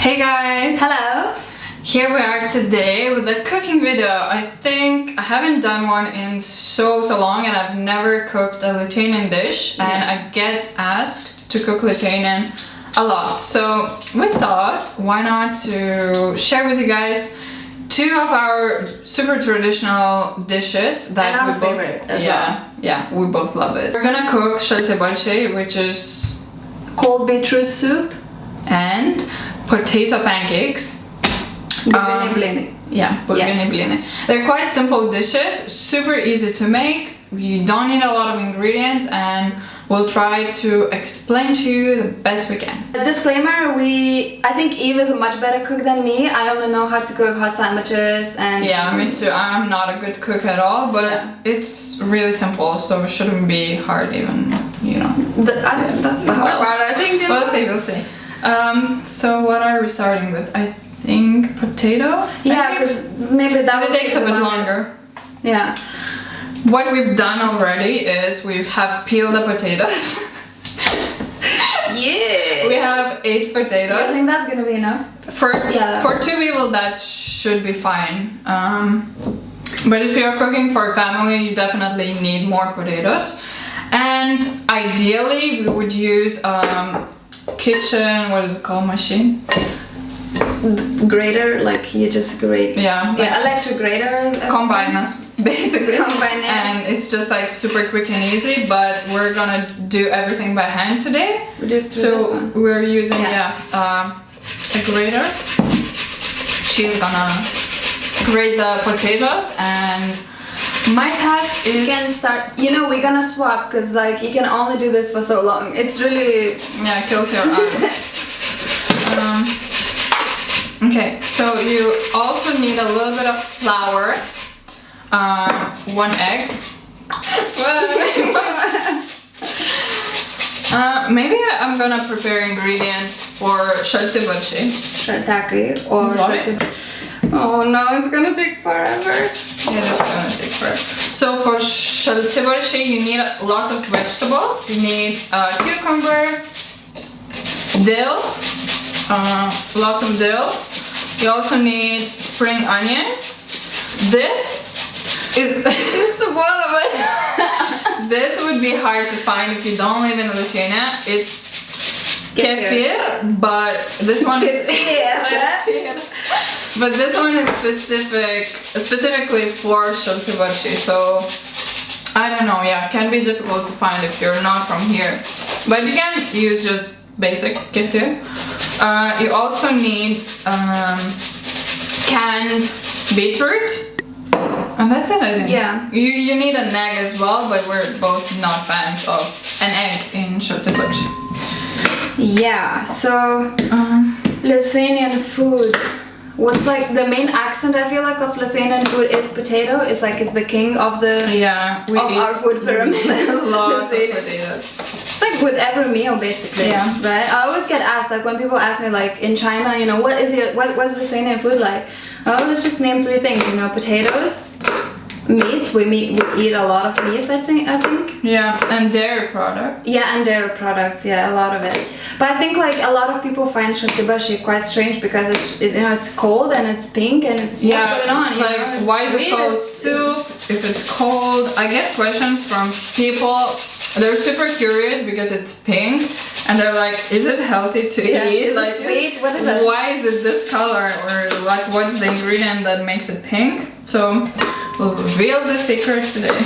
Hey guys! Hello! Here we are today with a cooking video. I think I haven't done one in so long, and I've never cooked a Lithuanian dish, and I get asked to cook Lithuanian a lot. So we thought, why not to share with you guys two of our super traditional dishes that and our we both favorite as well. Yeah, we both love it. We're gonna cook Chanelette, which is cold beetroot soup and potato pancakes. Blini. Yeah, blini. They're quite simple dishes, super easy to make. You don't need a lot of ingredients, and we'll try to explain to you the best we can. A disclaimer, I think Eve is a much better cook than me. I only know how to cook hot sandwiches and... Yeah, me too. I'm not a good cook at all, but it's really simple, so it shouldn't be hard even, you know. That's the hard part, I think. We'll see. So what are we starting with? I think potato? Yeah, because maybe that it takes a bit longer. Yeah. What we've done already is we have peeled the potatoes. Yeah! We have 8 potatoes. I think that's gonna be enough. For 2 people that should be fine. But if you're cooking for a family, you definitely need more potatoes. And ideally we would use kitchen, what is it called, machine? Grater, like you just grate. Yeah, electric grater. Combiners, basically. Combiner. And it's just like super quick and easy, but we're gonna do everything by hand today. So we're using a grater. She's gonna grate the potatoes, and my task is... You can start, you know, we're gonna swap, because like you can only do this for so long. It's really... Yeah, kills your eyes. Okay, so you also need a little bit of flour, 1 egg. Maybe I'm gonna prepare ingredients for Chanelette. Chanelette or Oh no, it's gonna take forever. Yeah, it's gonna take forever. So for Chanelette, you need lots of vegetables. You need cucumber, dill, lots of dill. You also need spring onions. This is the one of it. This would be hard to find if you don't live in Lithuania. It's kefir, but this one is but this one is specifically for Chanelette. So I don't know. Yeah, it can be difficult to find if you're not from here. But you can use just basic kefir. You also need canned beetroot, and that's it, I think. Yeah. You need an egg as well, but we're both not fans of an egg in Chanelette. Yeah, so Lithuanian food. What's like the main accent I feel like of Lithuanian food is potato. It's like it's the king of the our food pyramid. Lots of potatoes. It's like with every meal basically. Yeah. Right? I always get asked, like when people ask me like in China, you know, what's Lithuanian food like? Oh, let's just name 3 things, you know, potatoes, meat. We eat a lot of meat, I think. Yeah, and dairy products. Yeah, and dairy products, yeah, a lot of it. But I think like a lot of people find Chanelette quite strange because it's cold and it's pink and it's what's going on. Like, why is it called soup if it's cold? I get questions from people. They're super curious because it's pink, and they're like, is it healthy to eat? Is it sweet? What is it? Why is it this color? Or like, what's the ingredient that makes it pink? So we'll reveal the secret today.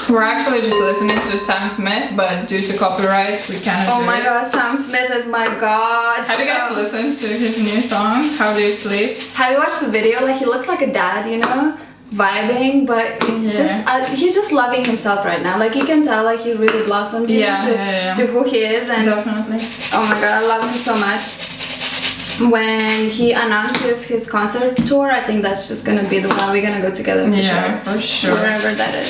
We're actually just listening to Sam Smith, but due to copyright, we cannot do it. Oh my god, Sam Smith is my god. Have you guys listened to his new song, How Do You Sleep? Have you watched the video? Like, he looks like a dad, you know? Vibing, but he's just loving himself right now. Like, you can tell, like, he really blossomed to who he is. And definitely. Oh my god, I love him so much. When he announces his concert tour, I think that's just gonna be the one we're gonna go together for sure. Wherever that is.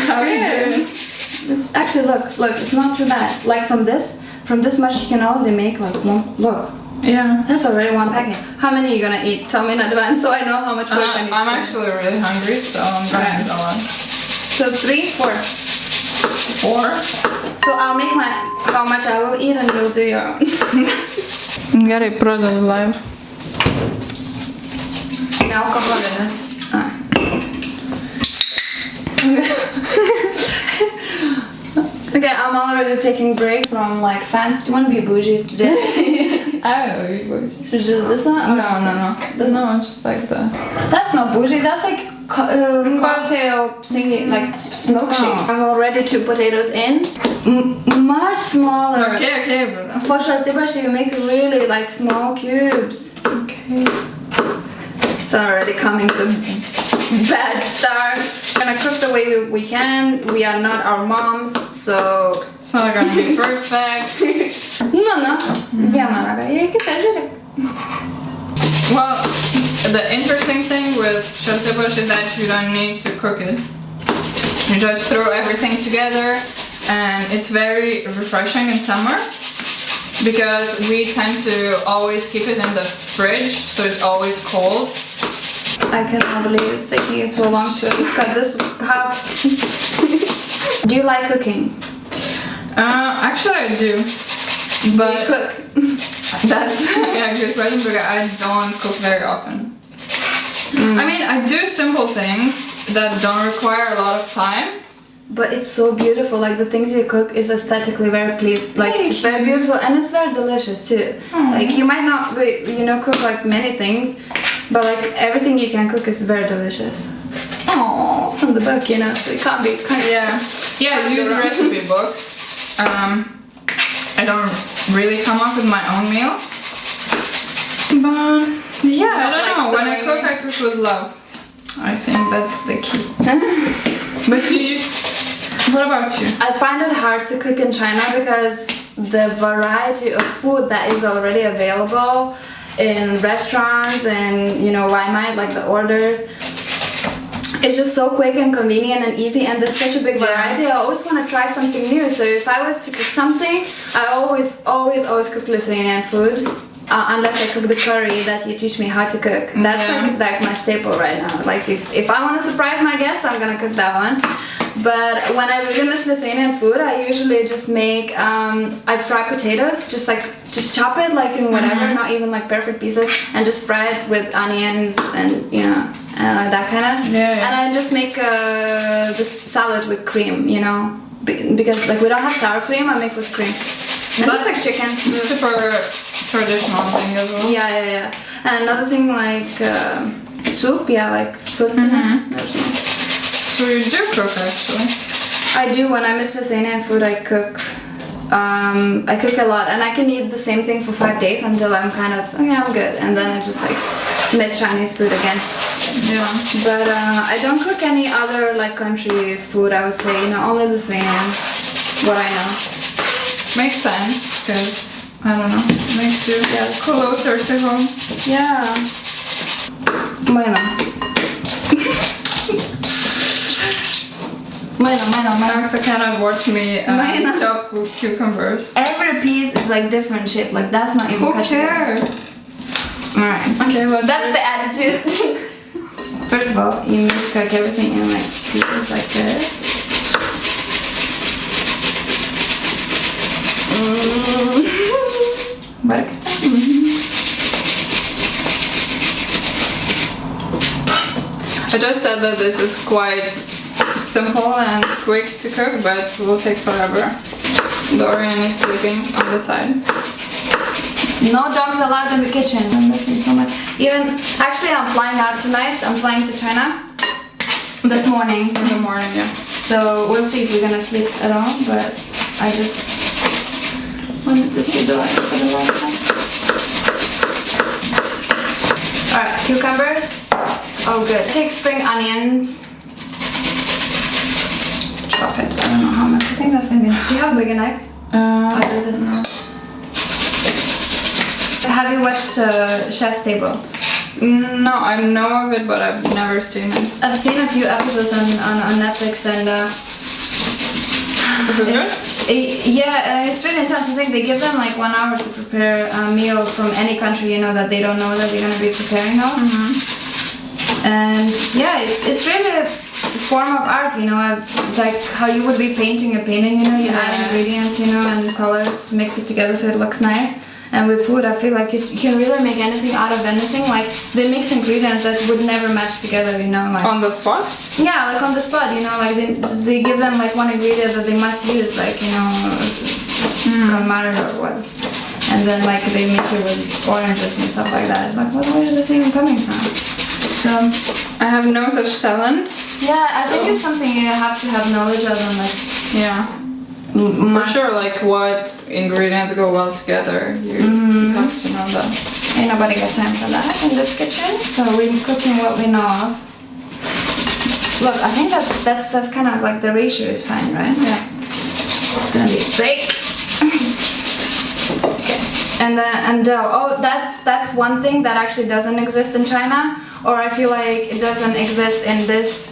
How are you doing? It's actually look, it's not too bad. Like from this much you can only make like one. Look. Yeah. That's already 1 packet. How many are you gonna eat? Tell me in advance so I know how much work I need to do. I'm actually really hungry, so I'm gonna eat a lot. So 3, 4. 4. So I'll make how much I will eat and you'll do your own. Gerai, pradedu live. Nealkoholinis. Okay, I'm already taking break from like fancy. Do you want to be bougie today? I don't know, you bougie. Should we do this one? No. No, it's just like the... That's not bougie, that's like cocktail thingy, like milkshake. I'm already 2 potatoes in. Much smaller. Okay, brother. For šaltibarščiai you make really like small cubes. Okay. It's already coming to bad start. Gonna cook the way we can. We are not our moms, so it's not gonna be perfect. No. Viena raga, kita žiūrėk. Well, the interesting thing with šaltibarščiai is that you don't need to cook it. You just throw everything together, and it's very refreshing in summer because we tend to always keep it in the fridge, so it's always cold. I cannot believe it's taking you so long to just cut this half. Do you like cooking? Actually I do. But do you cook? That's a good question because I don't cook very often. I mean, I do simple things that don't require a lot of time. But it's so beautiful, like the things you cook is aesthetically very pleased, like it's very beautiful and it's very delicious too. Like you might not be, cook like many things, but like everything you can cook is very delicious. Aww. It's from the book, so it can't be. Yeah, use recipe books. I don't really come up with my own meals, but yeah, I don't know. When I cook with love. I think that's the key. But what about you? I find it hard to cook in China because the variety of food that is already available in restaurants and Waimai, like the orders, it's just so quick and convenient and easy, and there's such a big variety. I always want to try something new. So if I was to cook something, I always cook Lithuanian food. Unless I cook the curry that you teach me how to cook. That's like my staple right now. Like if I want to surprise my guests, I'm gonna cook that one. But when I really miss Lithuanian food, I usually just make, I fry potatoes, just chop it like in whatever, not even like perfect pieces, and just fry it with onions and that kind of. And I just make this salad with cream, because like we don't have sour cream, I make with cream. And that's like chicken. Super traditional thing as well. Yeah. And another thing like soup, like soup. So you do cook actually? I do. When I miss Lithuanian food, I cook. I cook a lot, and I can eat the same thing for 5 days until I'm kind of I'm good, and then I just like miss Chinese food again. Yeah. But I don't cook any other like country food. I would say only Lithuanian. What I know. Makes sense, because I don't know, makes you closer to home. Yeah. Bueno. Aukse cannot watch me chop cucumbers. Every piece is like different shape, like that's not even cut together. Who cares? Alright. Okay, well that's the attitude. First of all, you need to cook everything in like pieces like this. Works. I just said that this is quite simple and quick to cook, but it will take forever. Dorian is sleeping on the side. No dogs allowed in the kitchen. I miss him so much. Actually, I'm flying out tonight. I'm flying to China this morning. In the morning, yeah. So we'll see if we're gonna sleep at all, but I just wanted to see Dorian for the last time. Alright, cucumbers. Oh good. Take spring onions. Chop it. I don't know how much. I think that's maybe enough. Do you have a bigger knife? Or does this now? Have you watched Chef's Table? No, I know of it, but I've never seen it. I've seen a few episodes on Netflix, and is it good? It's really intense. I think they give them like 1 hour to prepare a meal from any country, that they don't know that they're gonna be preparing of. And yeah, it's really form of art, you know, like how you would be painting a painting, you know, you add ingredients, you know, and colors to mix it together so it looks nice. And with food, I feel like you can really make anything out of anything. Like they mix ingredients that would never match together, you know, like on the spot. Yeah, like on the spot, you know, like they give them like one ingredient that they must use, like, you know, calamari or what, and then like they mix it with oranges and stuff like that. Like, where is this even coming from? So I have no such talent. yeah, I think it's something you have to have knowledge of, and like for sure, like what ingredients go well together. You have to know that. Ain't nobody got time for that in this kitchen, so we're cooking what we know of. Look, I think that's kind of like the ratio is fine, right? Yeah. It's gonna be fake. Okay. And dill. Oh, that's one thing that actually doesn't exist in China, or I feel like it doesn't exist in this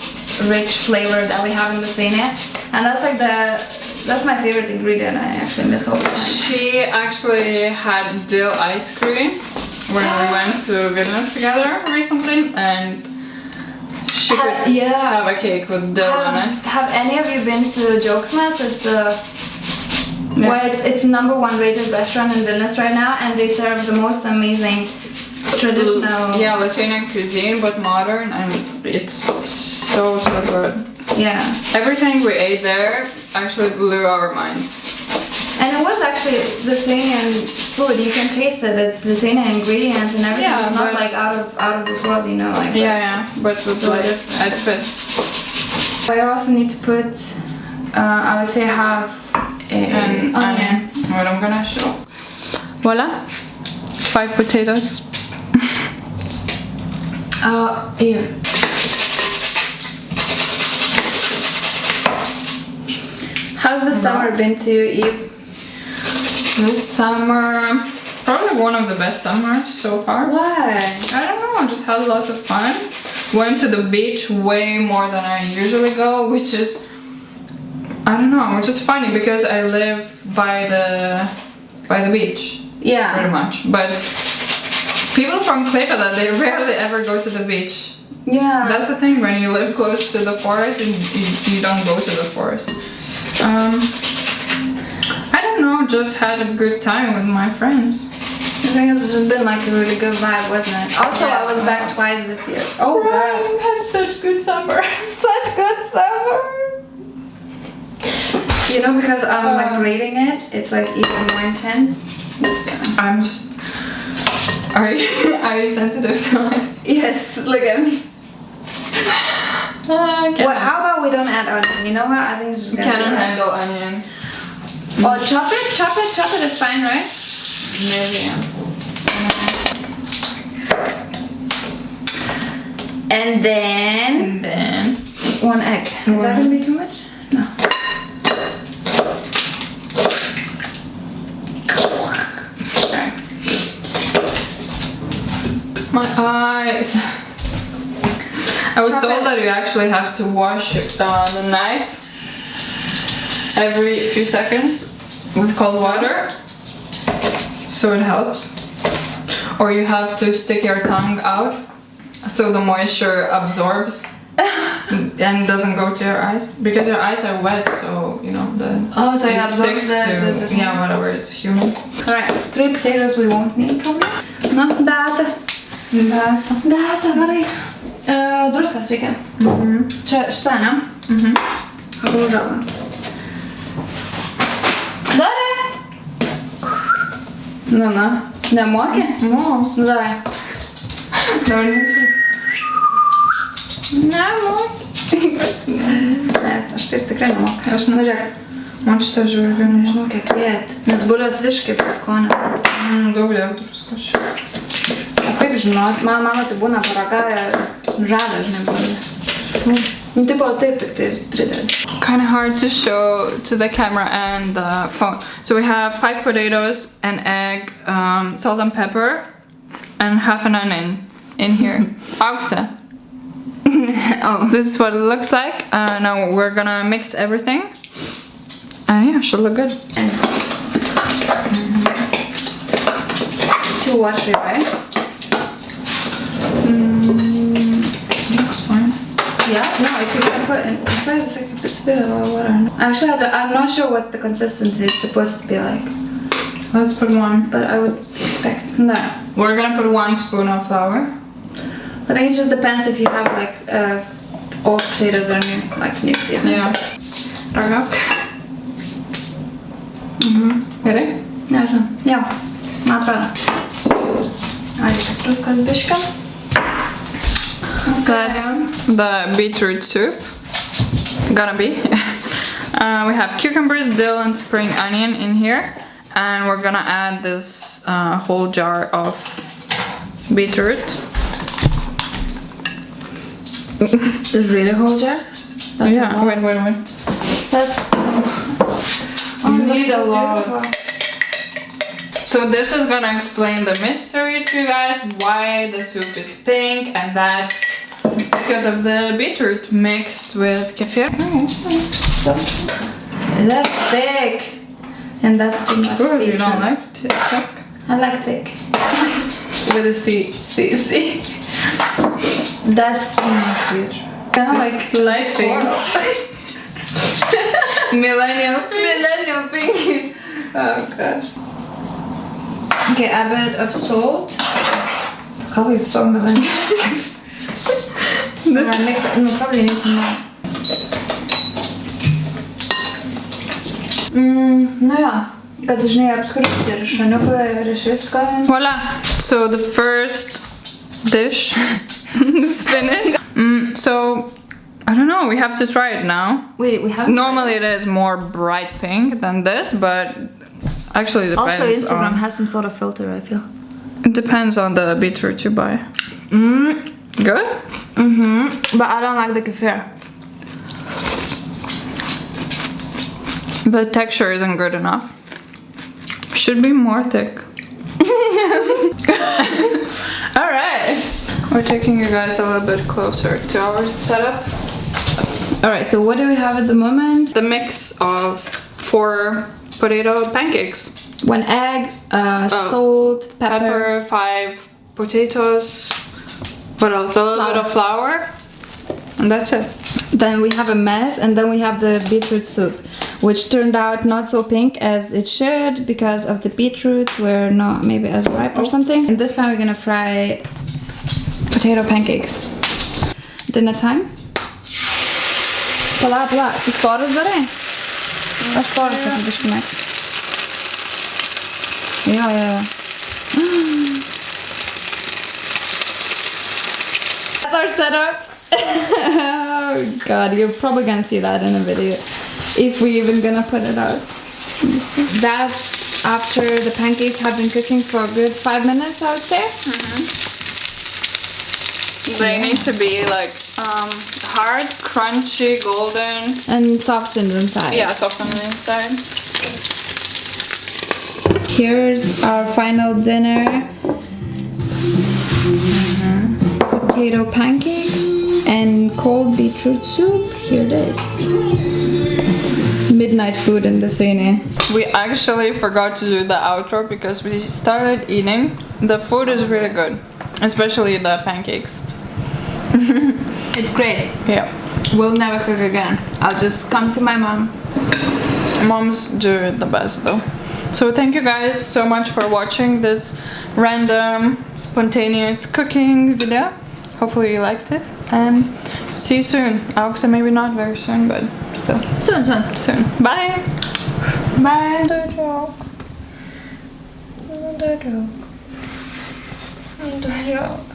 rich flavor that we have in Lithuania. And that's like that's my favorite ingredient. I actually miss all the time. She actually had dill ice cream when we went to Vilnius together recently, and she could have a cake with dill in it. Have any of you been to Džiaugsmas? It's well, it's #1 rated restaurant in Vilnius right now, and they serve the most amazing traditional Lithuanian cuisine, but modern, and it's so good. Yeah. Everything we ate there actually blew our minds. And it was actually Lithuanian food. You can taste it. It's Lithuanian ingredients and everything. It's not like out of this world, you know, like but with so like different. at twist. I also need to put I would say half an onion. What I'm gonna show. Voila. 5 potatoes. Here. How's the summer been to you, Eve? This summer, probably one of the best summers so far. Why? I don't know, just had lots of fun. Went to the beach way more than I usually go, which is, I don't know, which is funny because I live by the beach. Yeah. Pretty much. But people from Klaipėda, they rarely ever go to the beach. Yeah. That's the thing, when you live close to the forest, you don't go to the forest. I don't know, just had a good time with my friends. I think it's just been like a really good vibe, wasn't it? Also, I was back twice this year. Oh god. We had such good summer. Such good summer. You know, because I'm like rating it, it's like even more intense. I'm just... Are you sensitive to it? Yes, look at me. Well, how about we don't add onion? You know what? I think it's just gonna Canon handle onion. Oh, chop it is fine, right? Maybe, And then 1 egg. Is that gonna be too much? No. Okay. My eyes. I was told that you actually have to wash the knife every few seconds with cold water, so it helps. Or you have to stick your tongue out so the moisture absorbs and doesn't go to your eyes, because your eyes are wet, so you know so it sticks to whatever is humid. Alright, 3 potatoes we won't need probably. No, beata, gerai. Druskas reikia. Čia šitą, ne? Rūžavą. Darai? Nu, nemoki? No. Darai. Nemoki. Ne, aš taip tikrai nemoku. Aš žiūrėk. Man šitą žiūrėjau, Nežinau kiek dėti, nes bulvės visiškai paskonė. daug dėl druskos. O kaip žinot, mama tai būna paragavę žadą, žinai, bulvę. Nu, tipo, taip tik tai pridėti. Kind of hard to show to the camera and the phone. So we have 5 potatoes, an egg, salt and pepper, and half an onion in here. Aukse. Oh. This is what it looks like. Now we're gonna mix everything. And yeah, should look good. Too watery, right? Looks fine. Yeah? No, if you can put in, it's a bit of water. Actually, I'm not sure what the consistency is supposed to be like. Let's put one. But I would expect, no. We're gonna put 1 spoon of flour. I think it just depends if you have like old potatoes or new season. Yeah. Ragak. Gerai? Nežinau. Jo, man atrodo. Reikia druskos biškio. That's the beetroot soup. Gonna be. We have cucumbers, dill, and spring onion in here. And we're gonna add this whole jar of beetroot. This really whole jar? That's yeah, wait. That's... You need that's a lot. beautiful. So this is gonna explain the mystery to you guys, why the soup is pink, and that's because of the beetroot mixed with kefir. That's thick. And that's too much Ooh, you beetroot. don't like it? Thick? I like thick. With a C. That's too much beetroot. Kind of like light pink. Millennial pink. Millennial pink. Oh god. Okay, a bit of salt. The color is so millennial. Mix it. No, probably need some more. Nu jo, kad žinai apskritai ir šuniuką ir iš visko. Voila! So the first dish is finished. So I don't know, we have to try it now. Wait, we have. Normally it is more bright pink than this, but actually it Also, depends Instagram on... has some sort of filter, I feel. It depends on the beetroot you buy. Good? But I don't like the kefir. The texture isn't good enough. Should be more thick. Alright. We're taking you guys a little bit closer to our setup. Alright, so what do we have at the moment? The mix of 4 potato pancakes. 1 egg, salt, pepper. 5 potatoes. What else? A little bit of flour. And that's it. Then we have a mess, and then we have the beetroot soup, which turned out not so pink as it should because of the beetroots were not maybe as ripe or something. And this time we're gonna fry potato pancakes. Dinner time. Pala, tu storus darai? Aš storus kad biškime. Jo. That's our setup. Oh god, you're probably gonna see that in a video if we even gonna put it out. That's after the pancakes have been cooking for a good 5 minutes, I would say. They need to be like hard, crunchy, golden, and softened inside. Yeah, softened inside. Here's our final dinner. Potato pancakes and cold beetroot soup. Here it is. Midnight food in Lithuania. We actually forgot to do the outro because we started eating. The food is really good, especially the pancakes. It's great. Yeah. We'll never cook again. I'll just come to my mom. Moms do it the best though. So thank you guys so much for watching this random, spontaneous cooking video. Hopefully you liked it, and see you soon. Aukse maybe not very soon, but still. Soon. Bye! Bye! The joke.